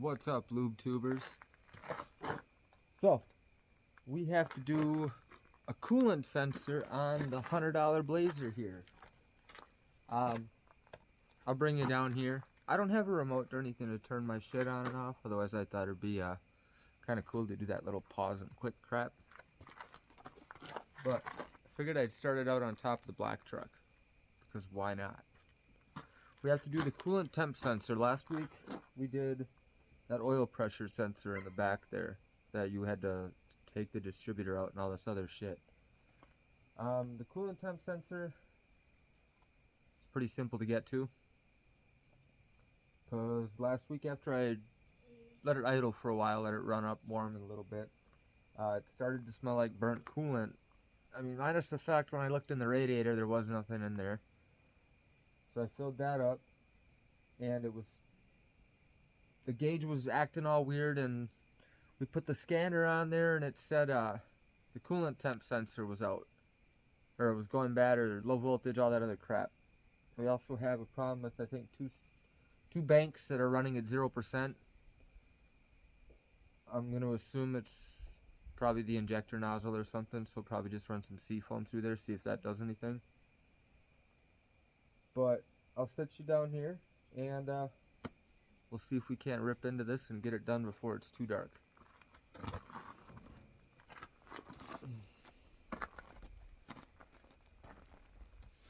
What's up, lube tubers? So, we have to do a coolant sensor on the $100 Blazer here. I'll bring you down here. I don't have a remote or anything to turn my shit on and off, otherwise I thought it'd be kind of cool to do that little pause and click crap. But I figured I'd start it out on top of the black truck, because why not? We have to do the coolant temp sensor. Last week we did that oil pressure sensor in the back there that you had to take the distributor out and all this other shit. The coolant temp sensor is pretty simple to get to, because last week after I let it idle for a while, let it run up warm a little bit, it started to smell like burnt coolant. I mean, minus the fact when I looked in the radiator there was nothing in there. So I filled that up, and the gauge was acting all weird, and we put the scanner on there and it said the coolant temp sensor was out, or it was going bad, or low voltage, all that other crap. We also have a problem with, I think, two banks that are running at 0%. I'm going to assume it's probably the injector nozzle or something, so probably just run some seafoam through there, see if that does anything. But I'll set you down here, and we'll see if we can't rip into this and get it done before it's too dark.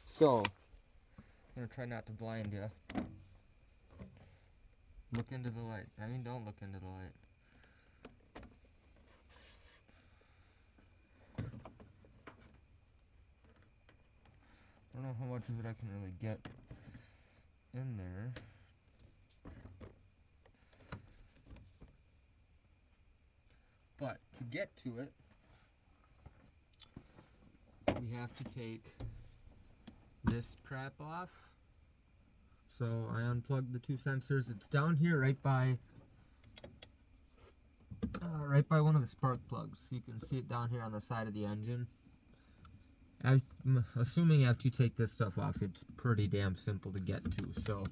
So, I'm going to try not to blind you. Look into the light. I mean, don't look into the light. I don't know how much of it I can really get in there. But to get to it, we have to take this crap off. So I unplugged the two sensors. It's down here right by one of the spark plugs. You can see it down here on the side of the engine. I'm assuming after you take this stuff off, it's pretty damn simple to get to. So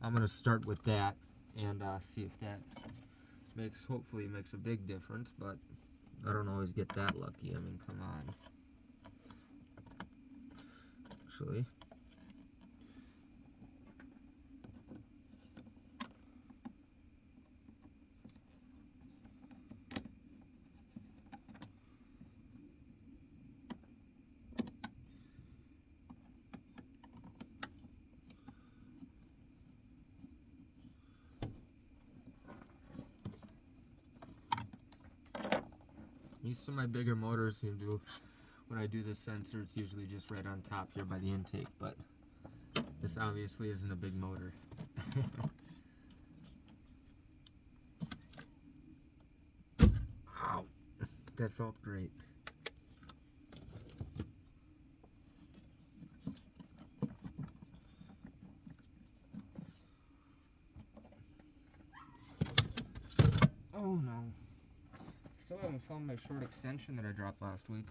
I'm gonna start with that and see if that hopefully makes a big difference, but I don't always get that lucky. I mean, come on. Actually, these are my bigger motors. When I do this sensor, it's usually just right on top here by the intake, but this obviously isn't a big motor. Ow, that felt great. Oh no. Still haven't found my short extension that I dropped last week.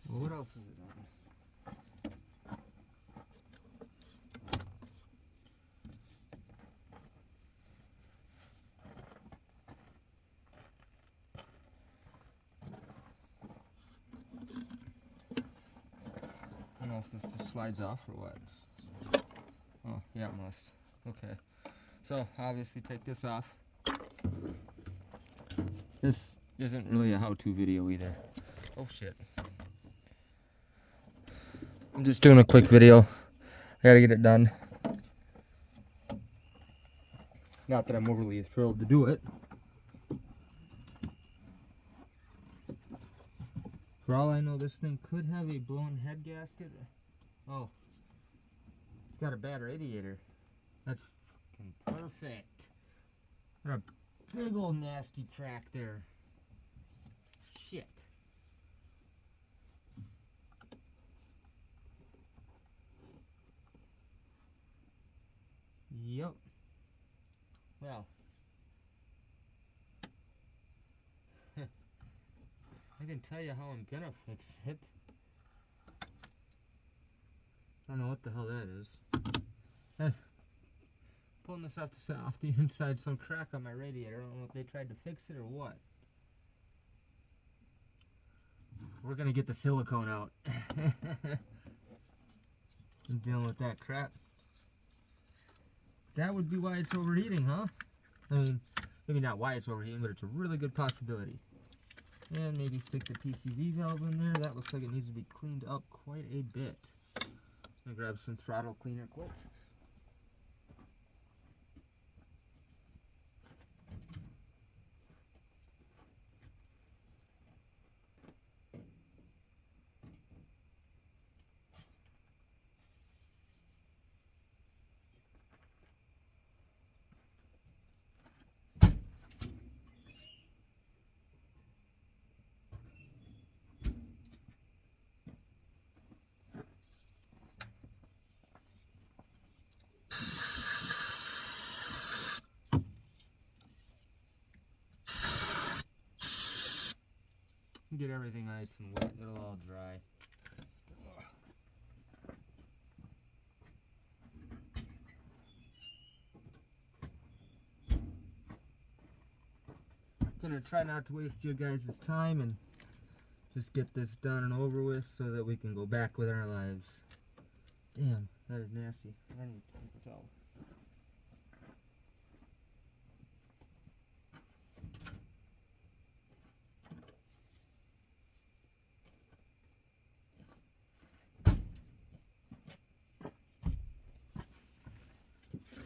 What else is it on? I don't know if this just slides off or what. Oh, yeah, it must. Okay. So, obviously take this off. This isn't really a how-to video either. Oh, shit. I'm just doing a quick video. I gotta get it done. Not that I'm overly thrilled to do it, For all I know, this thing could have a blown head gasket. Oh, it's got a bad radiator. That's fucking perfect. Got a big old nasty crack there. Shit. Yep. Well. I can tell you how I'm gonna fix it. I don't know what the hell that is. Pulling this off the inside, some crack on my radiator. I don't know if they tried to fix it or what. We're gonna get the silicone out. I'm dealing with that crap. That would be why it's overheating, huh? I mean, maybe not why it's overheating, but it's a really good possibility. And maybe stick the PCV valve in there. That looks like it needs to be cleaned up quite a bit. I'm gonna grab some throttle cleaner quick. Get everything nice and wet. It'll all dry. Gonna try not to waste your guys' time and just get this done and over with so that we can go back with our lives. Damn, that is nasty. I need a paper towel.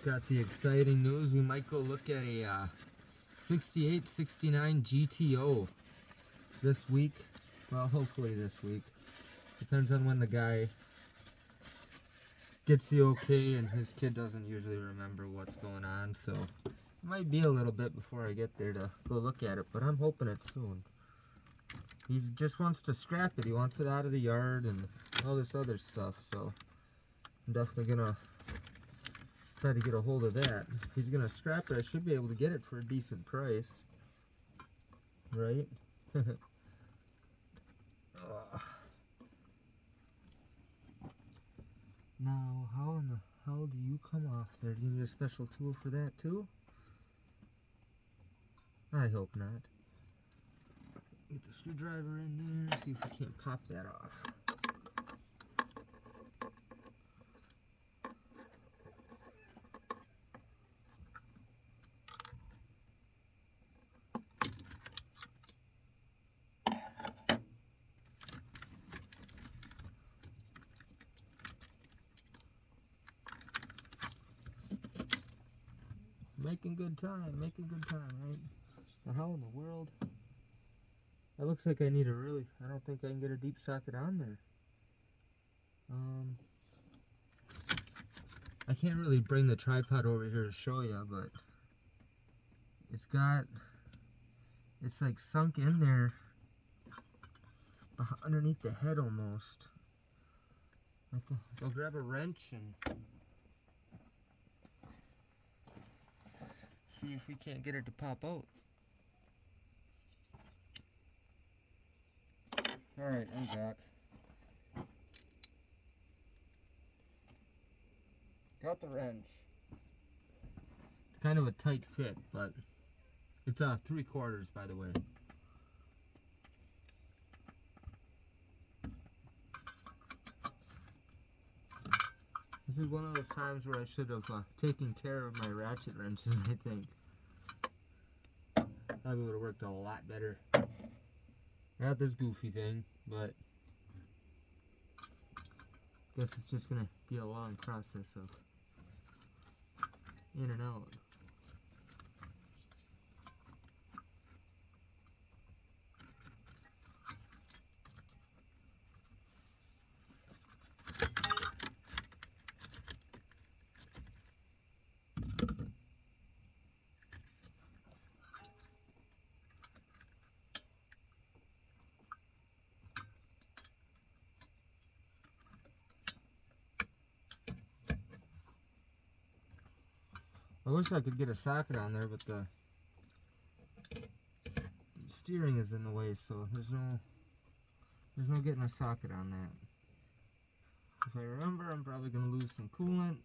Got the exciting news. We might go look at a 68, 69 GTO this week. Well, hopefully this week. Depends on when the guy gets the okay, and his kid doesn't usually remember what's going on, so it might be a little bit before I get there to go look at it, but I'm hoping it's soon. He just wants to scrap it. He wants it out of the yard and all this other stuff, so I'm definitely gonna try to get a hold of that. If he's gonna scrap it, I should be able to get it for a decent price, right? Now, how in the hell do you come off there? Do you need a special tool for that too? I hope not. Get the screwdriver in there, see if we can't pop that off. Making good time, right? Now, how in the world? That looks like I need a really, I don't think I can get a deep socket on there. I can't really bring the tripod over here to show you, but it's like sunk in there underneath the head almost. I'll grab a wrench and see if we can't get it to pop out. Alright, I'm back. Got the wrench. It's kind of a tight fit, but it's 3/4, by the way. This is one of those times where I should have taken care of my ratchet wrenches, I think. Probably would have worked a lot better. Not this goofy thing, but guess it's just gonna be a long process of in and out. I wish I could get a socket on there, but the steering is in the way, so there's no getting a socket on that. If I remember, I'm probably going to lose some coolant.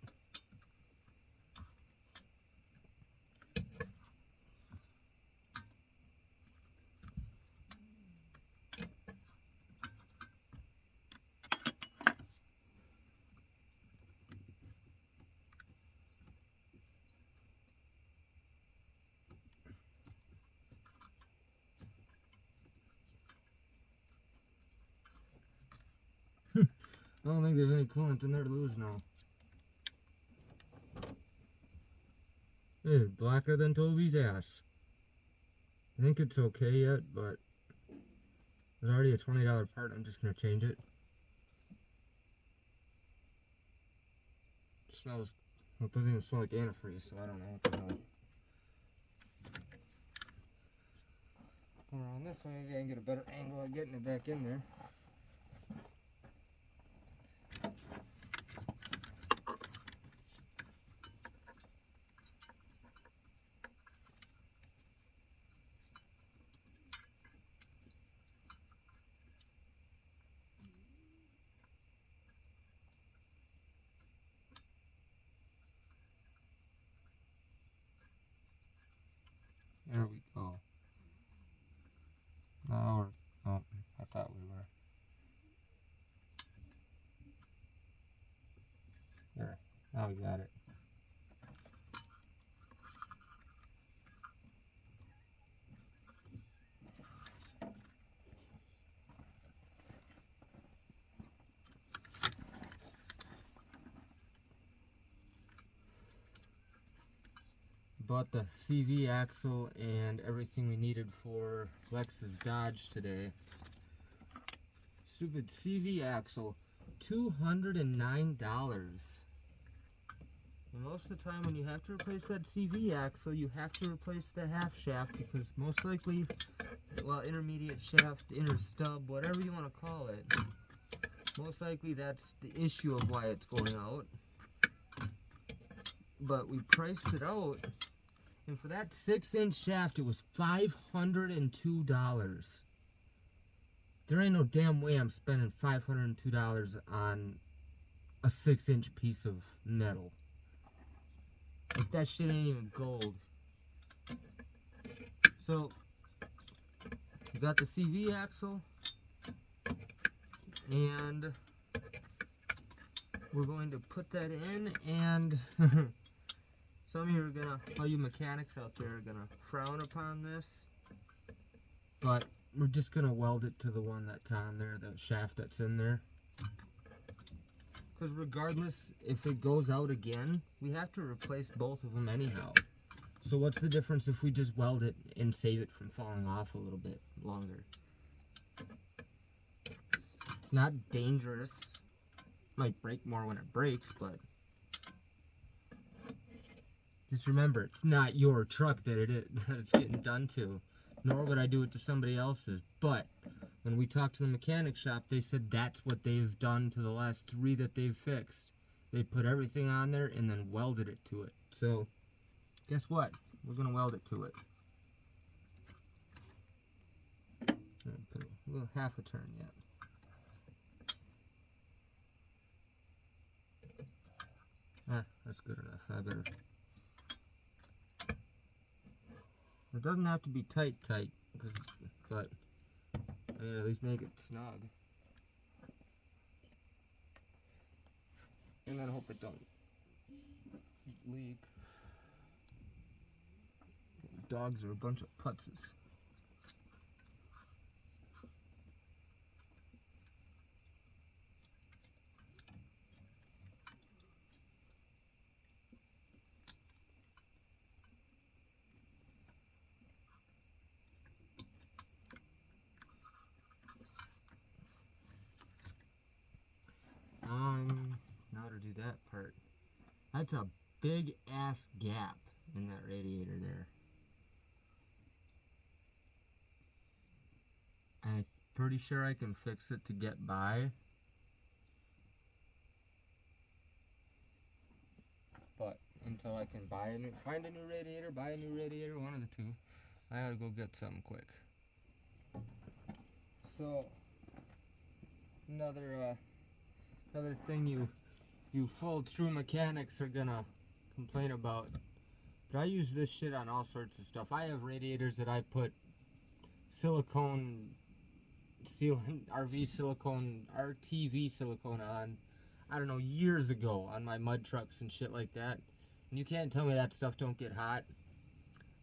I don't think there's any coolant in there to lose now. It's blacker than Toby's ass. I think it's okay yet, but there's already a $20 part. I'm just going to change it. It smells, well, it doesn't even smell like antifreeze, so I don't know what the hell. Come around this way, maybe I can get a better angle at getting it back in there. There we go. Now we're, oh, I thought we were. There, now we got it. Bought the CV axle and everything we needed for Lex's Dodge today. Stupid CV axle, $209. And most of the time when you have to replace that CV axle, you have to replace the half shaft because most likely, well, intermediate shaft, inner stub, whatever you want to call it, most likely that's the issue of why it's going out. But we priced it out, and for that 6-inch shaft, it was $502. There ain't no damn way I'm spending $502 on a 6-inch piece of metal. Like, that shit ain't even gold. So, we got the CV axle, and we're going to put that in, and some of you are gonna, all you mechanics out there are gonna frown upon this, but we're just gonna weld it to the one that's on there, the shaft that's in there. Because regardless, if it goes out again, we have to replace both of them anyhow. So what's the difference if we just weld it and save it from falling off a little bit longer? It's not dangerous. Might break more when it breaks, but just remember, it's not your truck that it's getting done to. Nor would I do it to somebody else's. But when we talked to the mechanic shop, they said that's what they've done to the last 3 that they've fixed. They put everything on there and then welded it to it. So, guess what? We're going to weld it to it. Put a little half a turn yet. That's good enough. I better. It doesn't have to be tight, but I mean, at least make it snug. And then hope it don't leak. Dogs are a bunch of putzes. Now to do that part. That's a big ass gap in that radiator there. I'm pretty sure I can fix it to get by. But until I can find a new radiator, buy a new radiator, one of the two. I gotta go get something quick. So another thing you full true mechanics are gonna complain about. But I use this shit on all sorts of stuff. I have radiators that I put silicone sealant, RV silicone, RTV silicone on, I don't know, years ago on my mud trucks and shit like that. And you can't tell me that stuff don't get hot.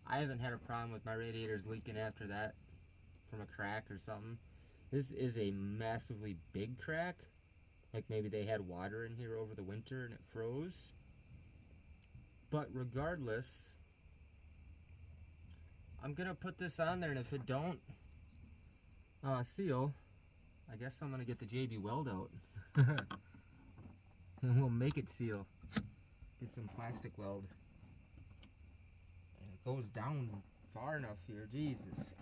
I haven't had a problem with my radiators leaking after that from a crack or something. This is a massively big crack. Like maybe they had water in here over the winter and it froze. But regardless, I'm gonna put this on there, and if it don't seal, I guess I'm gonna get the JB weld out. And we'll make it seal. Get some plastic weld. And it goes down far enough here, Jesus.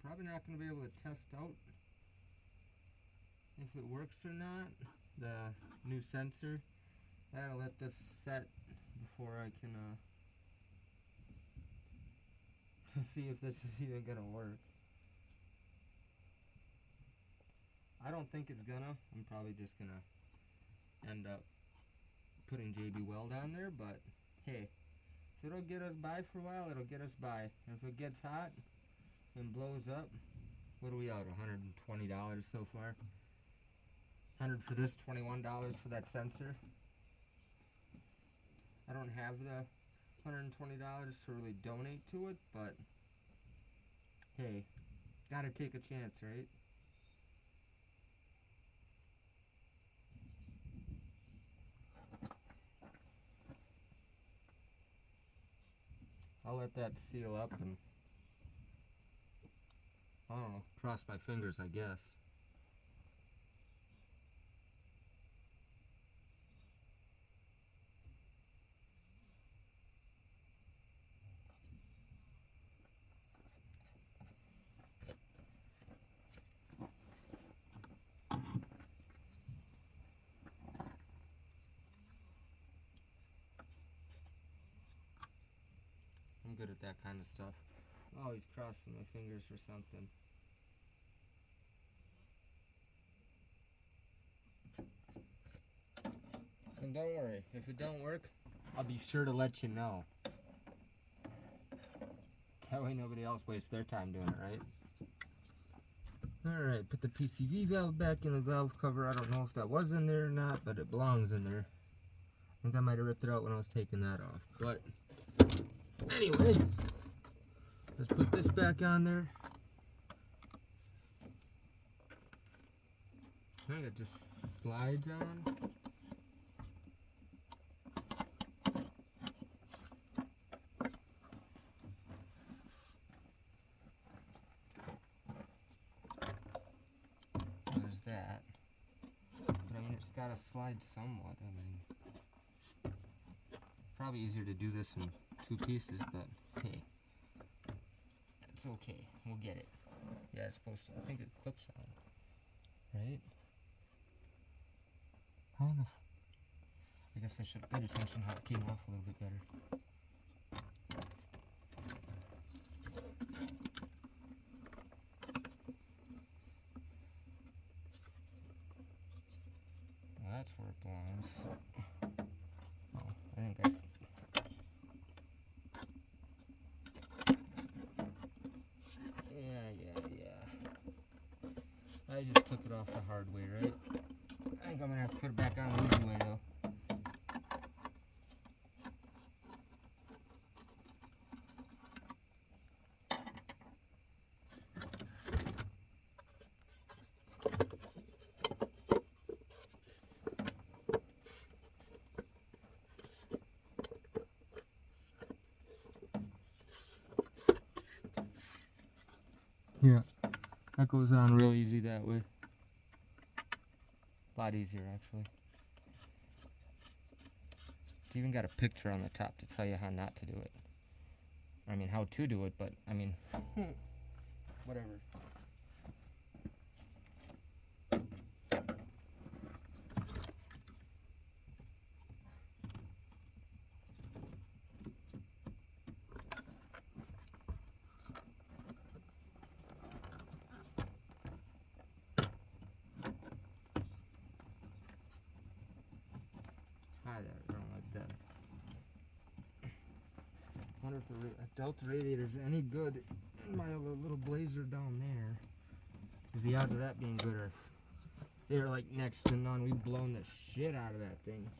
Probably not going to be able to test out if it works or not, the new sensor. I gotta let this set before I can to see if this is even gonna work. I don't think it's gonna. I'm probably just gonna end up putting JB Weld on there, but hey, if it'll get us by for a while, it'll get us by. And if it gets hot and blows up, what are we out? $120 so far. $100 for this, $21 for that sensor. I don't have the $120 to really donate to it, but hey, gotta take a chance, right? I'll let that seal up and, I don't know, cross my fingers, I guess. I'm good at that kind of stuff. I'm always crossing my fingers for something. And don't worry, if it don't work, I'll be sure to let you know. That way nobody else wastes their time doing it, right? Alright, put the PCV valve back in the valve cover. I don't know if that was in there or not, but it belongs in there. I think I might have ripped it out when I was taking that off. But anyway, let's put this back on there. I think it just slides on. There's that. But I mean, it's gotta slide somewhat. I mean, probably easier to do this in two pieces, but hey, it's okay. We'll get it. Yeah, it's supposed to. I think it clips on, right? How in the? I guess I should have paid attention how it came off a little bit better. Well, that's where it belongs. Oh, I think I. I just took it off the hard way, right? I think I'm gonna have to put it back on the easy way, though. Yeah. That goes on real easy that way. A lot easier, actually. It's even got a picture on the top to tell you how not to do it. I mean, how to do it, but I mean, whatever. Hi there, I don't like that. I wonder if the Delta radiator is any good in my little Blazer down there. Because the odds of that being good are, they're like next to none. We've blown the shit out of that thing.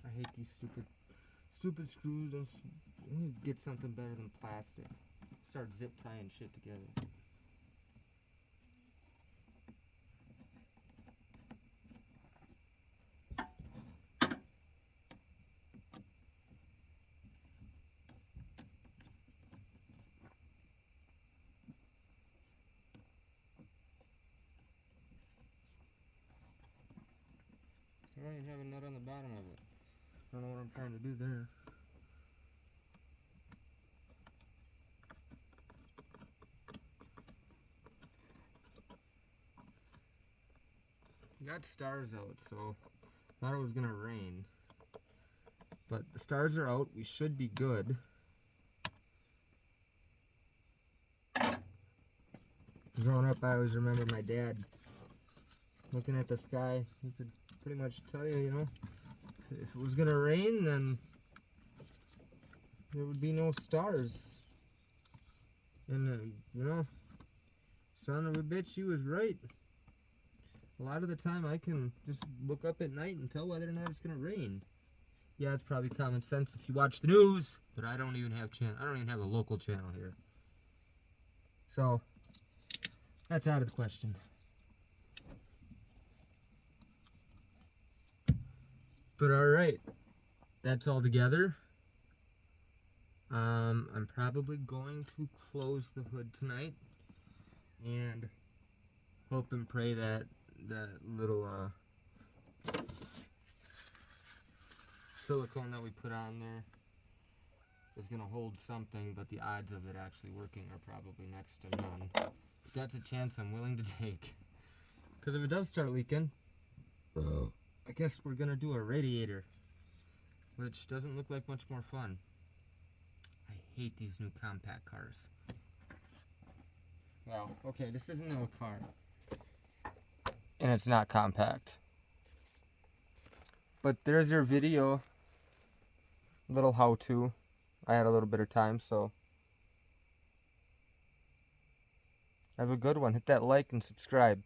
I hate these stupid screws. I need to get something better than plastic. Start zip tying shit together. I don't even have a nut on the bottom of it. I don't know what I'm trying to do there. Got stars out, so thought it was gonna rain. But the stars are out, we should be good. Growing up, I always remember my dad looking at the sky. He could pretty much tell you, you know, if it was gonna rain, then there would be no stars. And, you know, son of a bitch, he was right. A lot of the time I can just look up at night and tell whether or not it's gonna rain. Yeah, it's probably common sense if you watch the news, but I don't even have a local channel here. So that's out of the question. But alright, that's all together. I'm probably going to close the hood tonight and hope and pray that the little silicone that we put on there is going to hold something, but the odds of it actually working are probably next to none. But that's a chance I'm willing to take. Because if it does start leaking, I guess we're going to do a radiator, which doesn't look like much more fun. I hate these new compact cars. Well, okay, this isn't a car. And it's not compact. But there's your video. Little how-to. I had a little bit of time, so have a good one. Hit that like and subscribe.